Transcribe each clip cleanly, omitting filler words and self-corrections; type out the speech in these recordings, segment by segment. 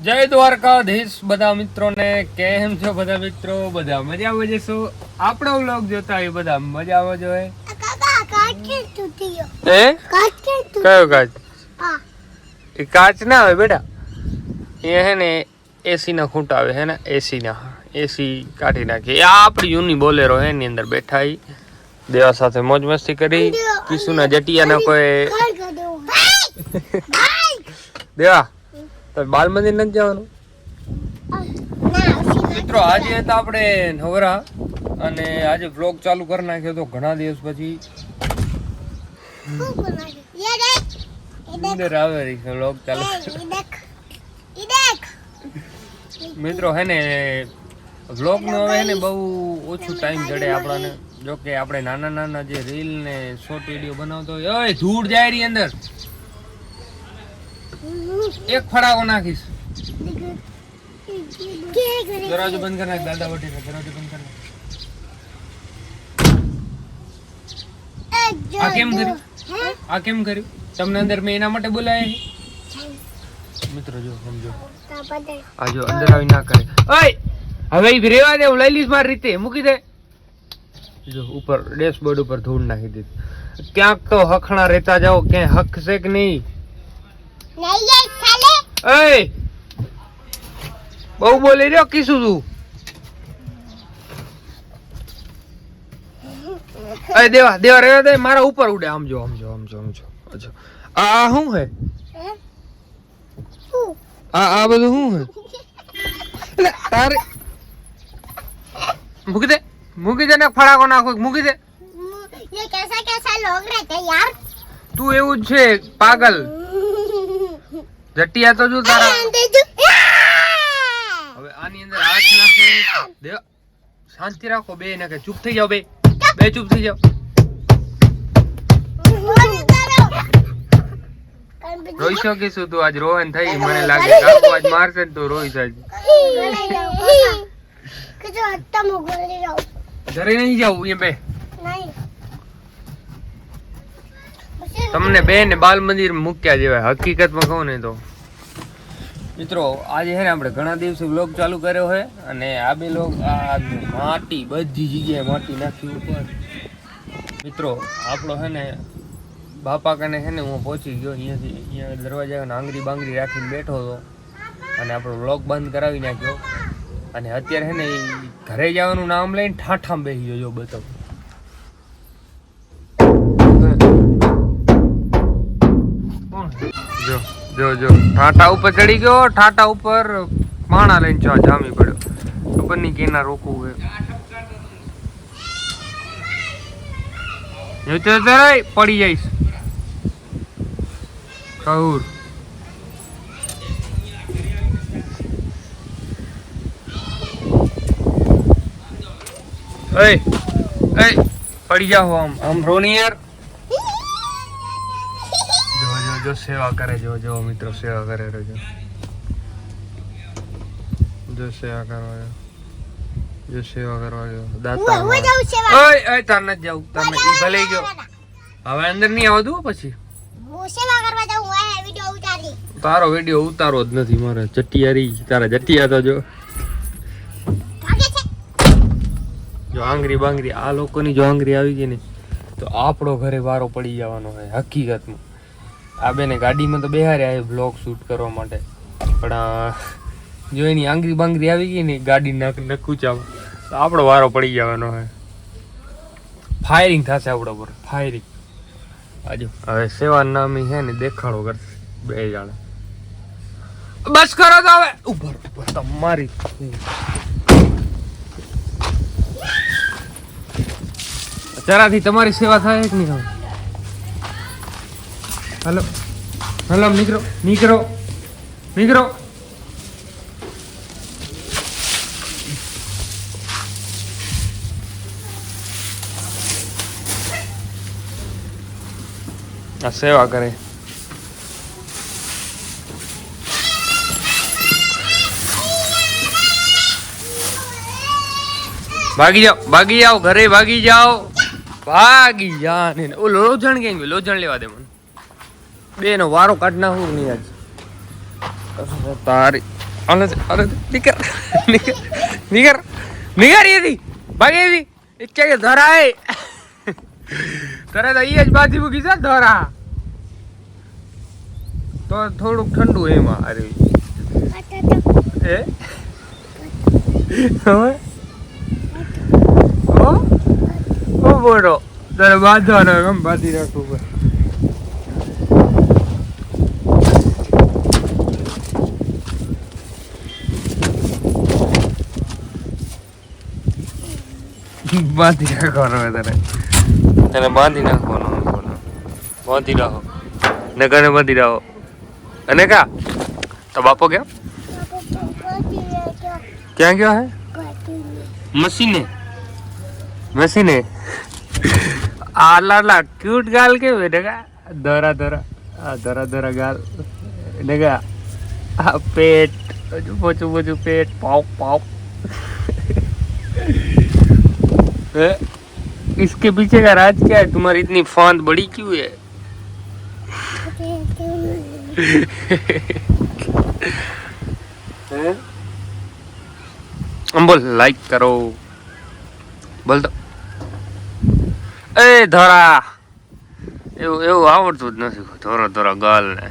જય દ્વારકાધીશ બધા મિત્રોને. કેમ છો બધા મિત્રો? બધા મજામાં જશો. આપણો વ્લોગ જોતા હોય બધા મજામાં જ હોય. કયો કાચ? એ કાચ ના આવે બેટા, એ હે ને એસી ના ખૂંટા આવે હે ને, એસી ના. એસી કાઢી નાખી. આ આપણી જૂની બોલેરો હે, એની અંદર બેઠા દેવા સાથે મોજ મસ્તી કરી. કિશુના જટિયાના કોઈ દેવા તો બાલ મંદિર નથી જવાનું મિત્રો. આજે હતા આપણે નવરા અને આજે વ્લોગ ચાલુ કરી નાખ્યો તો ઘણા દિવસ પછી વ્લોગ ચાલુ મિત્રો. હે ને વ્લોગ નો હવે હે ને બહુ ઓછું ટાઈમ જડે આપણને. જો કે આપણે નાના નાના જે રીલ ને શોર્ટ વિડીયો બનાવતો હોય, ઓય ધૂળ જાય રહી અંદર, એક ફડાકો નાખીશ. દરવાજો બંધ કર નાખ દાદા વટી, દરવાજો બંધ કર નાખ. આ કેમ કર્યું? આ કેમ કર્યું? તમને અંદર મેં એના માટે બોલાયા મિત્રો. જો સમજો, આ જો અંદર આવી ના કરે. ઓય હવે રેવા દે, હું લઈ લઈશ મારી રીતે. મૂકી દે. જો ઉપર ડેશબોર્ડ ઉપર ધૂળ નાખી દીધી. ક્યાંક તો હખણા રહેતા જાઓ, ક્યાંય હક છે કે નહીં? બહુ બોલી રહ્યો કીશું તું. દેવા દેવા રહેવા દે, મારા ઉપર ઉડે. આમ જો આમ જો આમ જો આમ જો. આ શું હે? આ બધું શું હે? તારે મૂકી દે, મૂકી દે ને ફડાકો નાખો. મૂકી દે. ये कैसा कैसा लोग रहते हैं यार. તું એવું જ છે પાગલ. જટિયા તો જો તારા. હવે આની અંદર હાથ નાખે. દે શાંતિ રાખો બે ને, કે ચૂપ થઈ જાઓ. બે ચૂપ થઈ જાઓ. રોઈ શકીશું તું? આજ રોહન થઈ મને લાગે. કાકુ આજ મારશે ને તું રોઈ જાય. ઘરે નહીં જાવું એ બે. તમને બે ને બાલ મંદિર મૂક્યા જેવાય હકીકતમાં કહું ને તો. મિત્રો આજે છે ને આપણે ઘણા દિવસે વ્લોગ ચાલુ કર્યો છે અને આ બે લોગ આ માટી બધી જગ્યાએ માટી નાખી ઉપર. મિત્રો આપણો છે ને બાપા કને છે ને હું પહોંચી ગયો. અહીંયા દરવાજા આંગળી બાંગળી રાખીને બેઠો હતો અને આપણો વ્લોગ બંધ કરાવી નાખ્યો. અને અત્યારે છે ને ઘરે જવાનું નામ લઈને ઠાઠામાં બેસી ગયો. જો બતાવો. જો જો જો ઠાઠા ઉપર ચડી ગયો. ઠાઠા ઉપર પાણા લઈને જામી પડ્યો. ખબર નહીં કેના રોકવું હે. પડી જઈશ કહુર. પડી જાઓ. આમ રોની યાર. જો સેવા કરે. જો જો મિત્રો સેવા કરે. જો સેવા કરવા. જો સેવા કરવા. દાતા ઓય તાર નથી જાવ. તમે ઈ ભલે ગયો. હવે અંદર નહીં આવતું પછી. હું સેવા કરવા જાઉં. હું આ વિડિયો ઉતારી. તારો વિડિયો ઉતારો જ નથી મારે. જટિયારી તારા જટિયા તો જો. જો આંગળી બાંગળી આ લોકોની જો આંગળી આવી ગઈ ને તો આપણો ઘરે વારો પડી જવાનો હોય હકીકતમાં. આ બેને ગાડીમાં તો બેહાર્યા એ બ્લોગ શૂટ કરવા માટે, પણ જો એની આંગળી બાંગળી આવી ગઈ ને ગાડી નકુચામાં તો આપણો વારો પડી જવાનો હોય. ફાયરિંગ થશે આપણા પર, ફાયરિંગ. આજો હવે સેવા નામી છે ને દેખાડો કરશે બે જાણે. બસ કરો તો હવે. ઉપર ઉપર તમારી જરાથી તમારી સેવા થાય કે નહીં હવે? હલો હલો નીકળો નીકળો નીકળો. આ સેવા કરે. ભાગી જાઓ, ભાગી જાઓ, ઘરે ભાગી જાઓ, ભાગી જા. ને ઓ લોજણ કેમ ગયો? લોજણ લેવા દે મને. બે નો વારો કાઢ નાખું નહીં આજ તારી. अरे निकर निकर निकर निकर ये थी भागे थी इच्छा के धरा है તારે તો ઈ જ બાજી મૂકી છે ધરા તો થોડુંક ઠંડુ એમાં અરે એ હવે ઓ બોડો તારે બાંધવાનો કેમ બાંધી રાખવું પડે બાંધી રાખવાનો તારે એને બાંધી નાખવાનો બાંધી રાખો ને કને બાંધી રાખો અને કા તો બાપો ક્યાં ક્યાં ગયો હે મસીને મસીને આ લાલા ક્યુટ ગાલ કે બેટા ધરા ધરા આ ધરા ધરા ગાલ ડેગા આ પેટ પોચું પોચું પેટ પાવ પાવ इसके पीछे का राज क्या है तुम्हारी इतनी फांद बड़ी क्यों है बोल लाइक करो बोल दो ए धरा એવું આવડતું જ નથી ધોરો ધોરો ગાલ ને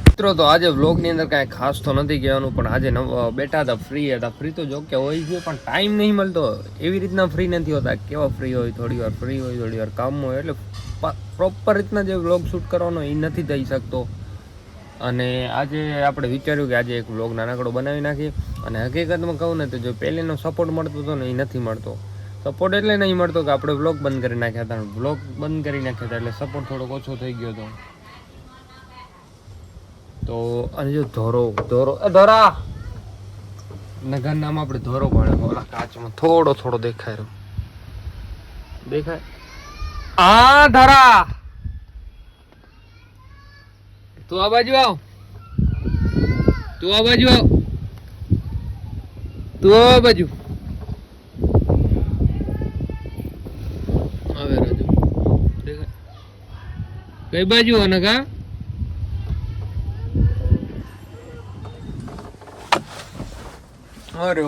મિત્રો તો આજે વ્લોગ ની અંદર કાંઈ ખાસ તો નથી કહેવાનું પણ આજે બેઠા હતા ફ્રી તો જો કે હોય છે પણ ટાઈમ નહીં મળતો એવી રીતના ફ્રી નથી હોતા કેવા ફ્રી હોય થોડી વાર ફ્રી હોય થોડી વાર કામમાં હોય એટલે પ્રોપર રીતના જે વ્લોગ શૂટ કરવાનો એ નથી થઈ શકતો અને આજે આપણે વિચાર્યું કે આજે એક વ્લોગ નાનકડો બનાવી નાખીએ અને હકીકતમાં કહું ને તો જો પહેલેનો સપોર્ટ મળતો હતો ને એ નથી મળતો સપોર્ટ એટલે નહીં મળતો કે આપણે વ્લોગ બંધ કરી નાખ્યા હતા વ્લોગ બંધ કરી નાખ્યા હતા એટલે સપોર્ટ થોડોક ઓછો થઈ ગયો હતો તો અને જો ધોરો ધોરો ધોરા નગર નામ આપણે ધોરો પડે ઓલા કાચમાં થોડો થોડો દેખાય રહ્યો દેખાય આ ધરા તું આ બાજુ આવ તું આ બાજુ આવ તું આ બાજુ આવે રાજુ દેખાય કઈ બાજુ અનકા અરે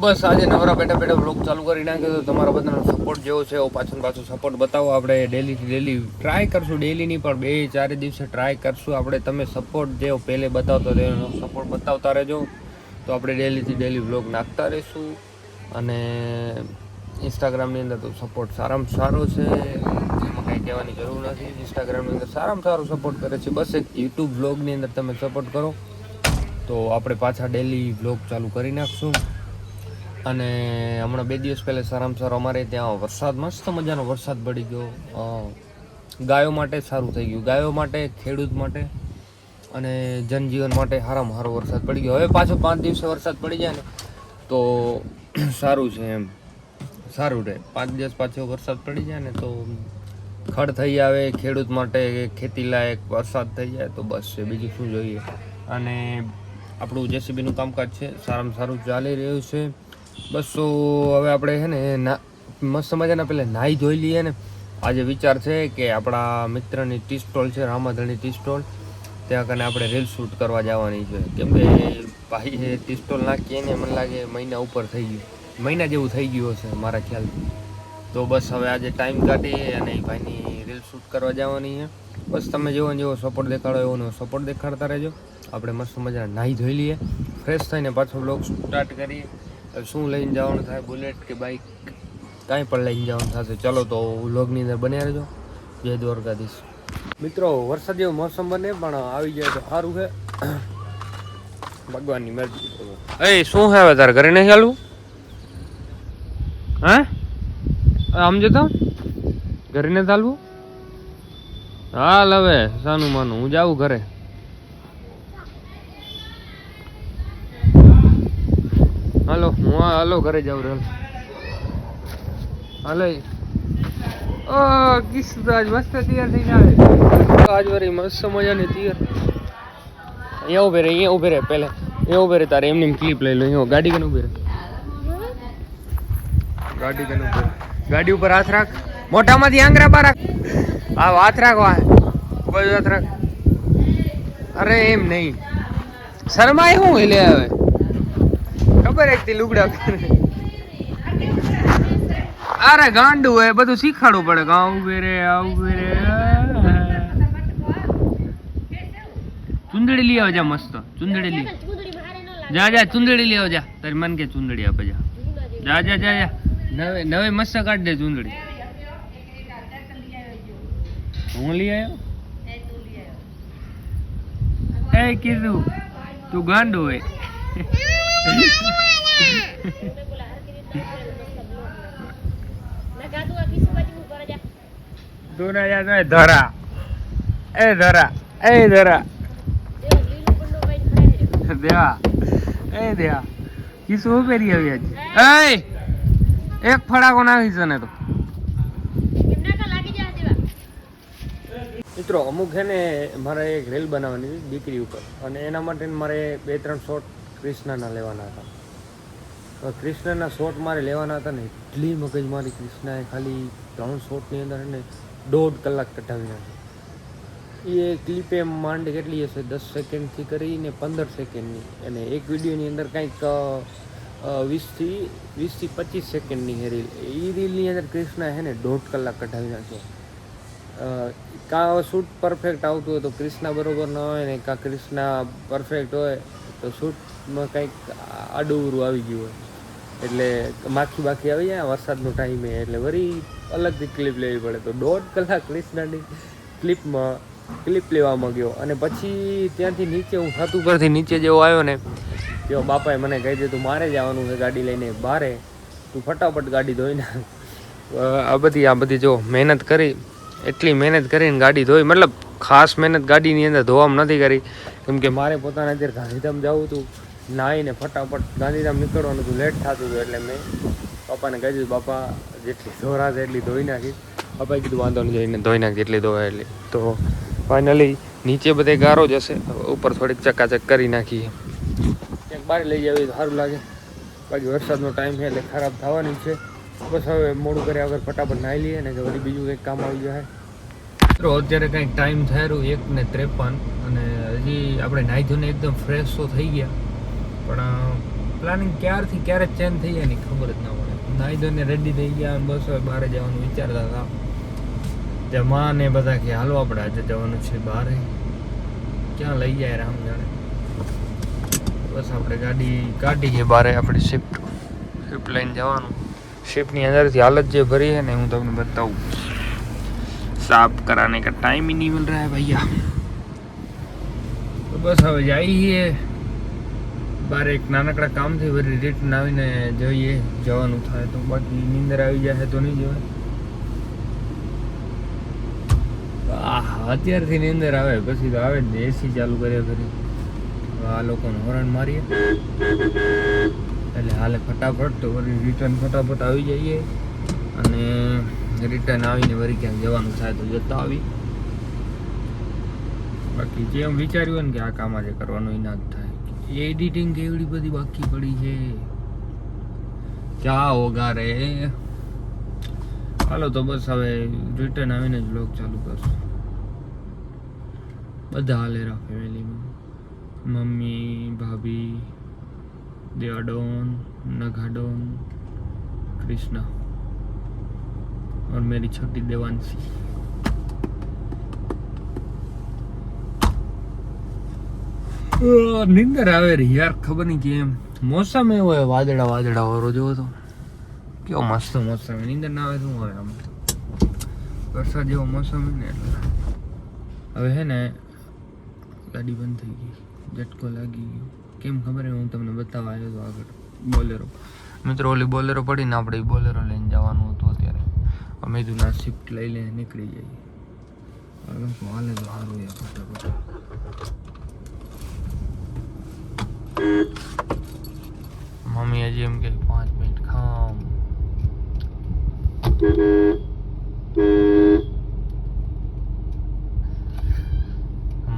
બસ આજે નવરા બેઠા વ્લોગ ચાલુ કરી નાખ્યો તો તમારા બધાનો સપોર્ટ જેવો છે એવો પાછો સપોર્ટ બતાવો આપણે ડેલીથી ડેલી ટ્રાય કરશું ડેલી નહીં પણ 2-4 દિવસે ટ્રાય કરશું આપણે તમે સપોર્ટ જેવો પહેલે બતાવતો એનો સપોર્ટ બતાવતા રહેજો તો આપણે ડેલીથી ડેલી વ્લોગ નાખતા રહીશું અને ઇન્સ્ટાગ્રામની અંદર તો સપોર્ટ સારામાં સારો છે એમાં કાંઈ કહેવાની જરૂર નથી ઇન્સ્ટાગ્રામની અંદર સારામાં સારો સપોર્ટ કરે છે બસ એક યુટ્યુબ વ્લોગની અંદર તમે સપોર્ટ કરો તો આપણે પાછા ડેલી વ્લોગ ચાલુ કરી નાખશું અને હમણાં 2 દિવસ પહેલાં સારામાં સારો અમારે ત્યાં વરસાદ મસ્ત મજાનો વરસાદ પડી ગયો ગાયો માટે સારું થઈ ગયું ગાયો માટે ખેડૂત માટે અને જનજીવન માટે સારામાં સારો વરસાદ પડી ગયો હવે પાછો 5 દિવસે વરસાદ પડી જાય ને તો સારું છે એમ સારું રહે 5 દિવસ પાછો વરસાદ પડી જાય ને તો ખડ થઈ આવે ખેડૂત માટે ખેતી લાયક વરસાદ થઈ જાય તો બસ છે બીજું શું જોઈએ અને આપણું જેસીબીનું કામકાજ છે સારામાં સારું ચાલી રહ્યું છે બસ તો હવે આપણે છે ને મસ્ત મજાના પહેલાં નાહી ધોઈ લઈએ ને આજે વિચાર છે કે આપણા મિત્રની ટી સ્ટોલ છે રામાધણી ટી સ્ટોલ ત્યાં કને આપણે રીલ શૂટ કરવા જવાની છે કેમ કે ભાઈ છે ટી સ્ટોલ નાખીએ ને મને લાગે મહિના ઉપર થઈ ગયું મહિના જેવું થઈ ગયું હશે મારા ખ્યાલથી તો બસ હવે આજે ટાઈમ કાઢીએ અને એ ભાઈની રીલ શૂટ કરવા જવાની છે બસ તમે જેવો સપોર્ટ દેખાડો એવો સપોર્ટ દેખાડતા રહેજો આપણે મસ્ત મજા નાહી ધોઈ લઈએ ફ્રેશ થઈને પાછો વ્લોગ સ્ટાર્ટ કરીએ શું લઈને જવાનું થાય બુલેટ કે બાઇક કાંઈ પણ લઈને જવાનું થશે ચલો તો વ્લોગની અંદર બન્યા રહેજો જય દ્વારકાધીશ મિત્રો વરસાદ જેવો મોસમ બને પણ આવી જાય તો સારું છે ભગવાનની મરજી એ શું છે હવે તારે ઘરે નહીં ચાલવું હે સમજો તો ઘરે ને ચાલવું હાલ હવે સાનું માનું હું જાઉં ઘરે હાલો હું હાલો ઘરે જાઉં રેલ હાલો ઓ કિસ તો આજ મસ્ત તૈયાર થઈને આવે આજ વરી મસ્ત મજાની તૈયાર અહીંયા ઉભે રહે પહેલા અહીંયા ઉભે રહે તારે એમની ક્લિપ લઈ લો અહીંયા ગાડી કને ઉભે રહે ગાડી કને ઉભે ગાડી ઉપર હાથ રાખ મોઢામાંથી આંગરા બહાર રાખ હાથ રાખ બાજુ હાથ રાખ અરે એમ નહીં શરમાય હું લે હવે ખબર એક થી લુગડા અરે ગાંડું હોય બધું શીખાડવું પડે ગાઉ વેરે આવું રે ચુંદડી લઈ આવજા મસ્ત ચુંદડી લઈ જા જા ચુંદડી લઈ આવજા તારી મન કે ચુંદડી આપે જા જા જા જા જા નવે નવે મસ્ત કાઢ દે ચુંદડી હું લઈ આવ્યો એ કીધું તું ગાંડો હોય તું ના જા ધરા એ ધરા એ ધરા દેવા એ દેવા કિસુ પહેરી આવી આજ એક ફડાકો નાખી છે ને તો મિત્રો અમુક છે ને મારે એક રીલ બનાવવાની હતી દીકરી ઉપર અને એના માટે મારે 2-3 શોટ કૃષ્ણના લેવાના હતા તો કૃષ્ણના શોટ મારે લેવાના હતા ને એટલી મગજ મારી કૃષ્ણાએ ખાલી 3 શોટની અંદર એને 1.5 કલાક કટાવી નાખી એ ક્લિપ એમ માંડ કેટલી હશે 10 સેકન્ડથી કરીને 15 સેકન્ડની અને એક વિડીયોની અંદર કંઈક 20 થી 25 સેકન્ડની રીલ એ રીલની અંદર કૃષ્ણા છે ને 1.5 કલાક કઢાવી નાખ્યો કાં શૂટ પરફેક્ટ આવતું હોય તો કૃષ્ણા બરોબર ન હોય ને કાં કૃષ્ણા પરફેક્ટ હોય તો શૂટમાં કંઈક આડું આવી ગયું હોય એટલે માખી બાખી આવી જાય વરસાદનો ટાઈમે એટલે વળી અલગથી ક્લિપ લેવી પડે તો 1.5 કલાક કૃષ્ણાની ક્લિપ લેવામાં ગયો અને પછી ત્યાંથી નીચે હું છત ઉપરથી નીચે જેવો આવ્યો ને તેઓ બાપાએ મને કહી દીધું મારે જવાનું છે ગાડી લઈને બારે તું ફટાફટ ગાડી ધોઈ નાખ આ બધી જો મહેનત કરી એટલી મહેનત કરીને ગાડી ધોઈ મતલબ ખાસ મહેનત ગાડીની અંદર ધોવામાં નથી કરી કેમ કે મારે પોતાના અત્યારે ગાંધીધામ જવું હતું નાહીને ફટાફટ ગાંધીધામ નીકળવાનું હતું લેટ થતું હતું એટલે મેં પપ્પાને કહી દીધું બાપા જેટલી ધોરા છે એટલી ધોઈ નાખી પપ્પાએ કીધું વાંધો નહીં જોઈને ધોઈ નાખી એટલી ધોવાય એટલી તો ફાઇનલી નીચે બધે ગારો જ હશે ઉપર થોડીક ચકાચક કરી નાખીએ ક્યાંક બહાર લઈ જાવી તો સારું લાગે બાકી વરસાદનો ટાઈમ છે એટલે ખરાબ થવાની છે બસ હવે મોડું કર્યા વગર ફટાફટ નાહી લઈએ ને કે વળી બીજું કંઈક કામ આવી જાય મિત્રો અત્યારે કંઈક ટાઈમ થયેલું 1:53 અને હજી આપણે નાહી ધોઈને એકદમ ફ્રેશ તો થઈ ગયા પણ પ્લાનિંગ ક્યારથી ક્યારે ચેન્જ થઈ જાય ને ખબર જ ના પડે નાહી ધોઈને રેડી થઈ ગયા અને બસ હવે બહાર જવાનું વિચારતા હતા ત્યાં માં ને બધા કે હાલો આપણે આજે જવાનું છે બહાર ક્યાં લઈ જાય રામ જાણે બસ આપણે ગાડી કાઢી છે બહાર આપણે શિફ્ટ લઈને જવાનું शिप ની અંદરથી હાલત જે ભરી है ना હું તમને बताऊं साफ कराने का टाइम ही नहीं मिल रहा है भैया तो बस હવે જઈએ બાર એક નાનકડા કામથી વરી રિટર્ન આવીને જોઈએ જવાનું થાય તો બાકી નીંદર આવી જાય તો નહીં જવાય અત્યારથી નીંદર આવે પછી તો આવે જ એસી ચાલુ કર્યા કરી આ લોકોને હોર્ન મારીએ એટલે હાલે ફટાફટ તો વળી રિટર્ન ફટાફટ આવી જઈએ અને રિટર્ન આવીને વળી ક્યાંક જવાનું થાય તો જતા આવી બાકી જેમ વિચાર્યું હોય ને કે આ કામ આજે કરવાનું એ ના જ થાય એડિટિંગ કેવડી બધી બાકી પડી છે ક્યાં હોગા રે હાલો તો બસ હવે રિટર્ન આવીને જ વ્લોગ ચાલુ કરશું બધા હાલે રા ફેમિલીમાં મમ્મી ભાભી देवाडोन नगाडोन कृष्णा और मेरी छोटी देवांशी નીંદર આવે રે યાર ખબર નહીં કેમ મોસમ એવો હોય વાદળા વાળો જોવો તો કેવો મસ્ત મોસમ નીંદર ના આવે શું હોય આમ વરસાદ જેવો મોસમ ને એટલે હવે હે ને ગાડી બંધ થઈ ગઈ ઝટકો લાગી ગયો કેમ ખબર હું તમને બતાવવા આવ્યો તો આગળ બોલેરો મિત્રો ઓલી બોલેરો પડીને આપણે બોલેરો લઈને જવાનું હતું અત્યારે અમે જૂના શિફ્ટ લઈ લઈને નીકળી જઈએ હાલે તો સારું યાર ફટાફટ મમ્મી હજી એમ કે 5 મિનિટ ખામ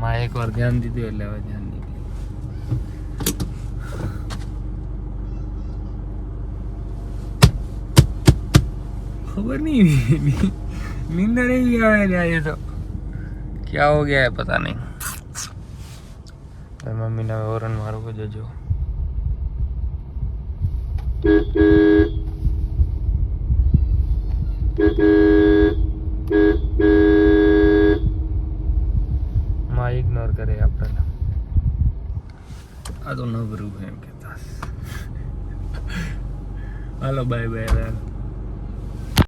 માં એકવાર ધ્યાન દીધું એટલે હવે ધ્યાન खबर नहीं नींदर ही आ रहा है तो क्या हो गया है पता नहीं મમ્મીને હવે ઓરન મારવું જજો. માં ઇગ્નોર કરે આપણને. આ તો નબરું એમ કેતા. હાલો બાય બાય.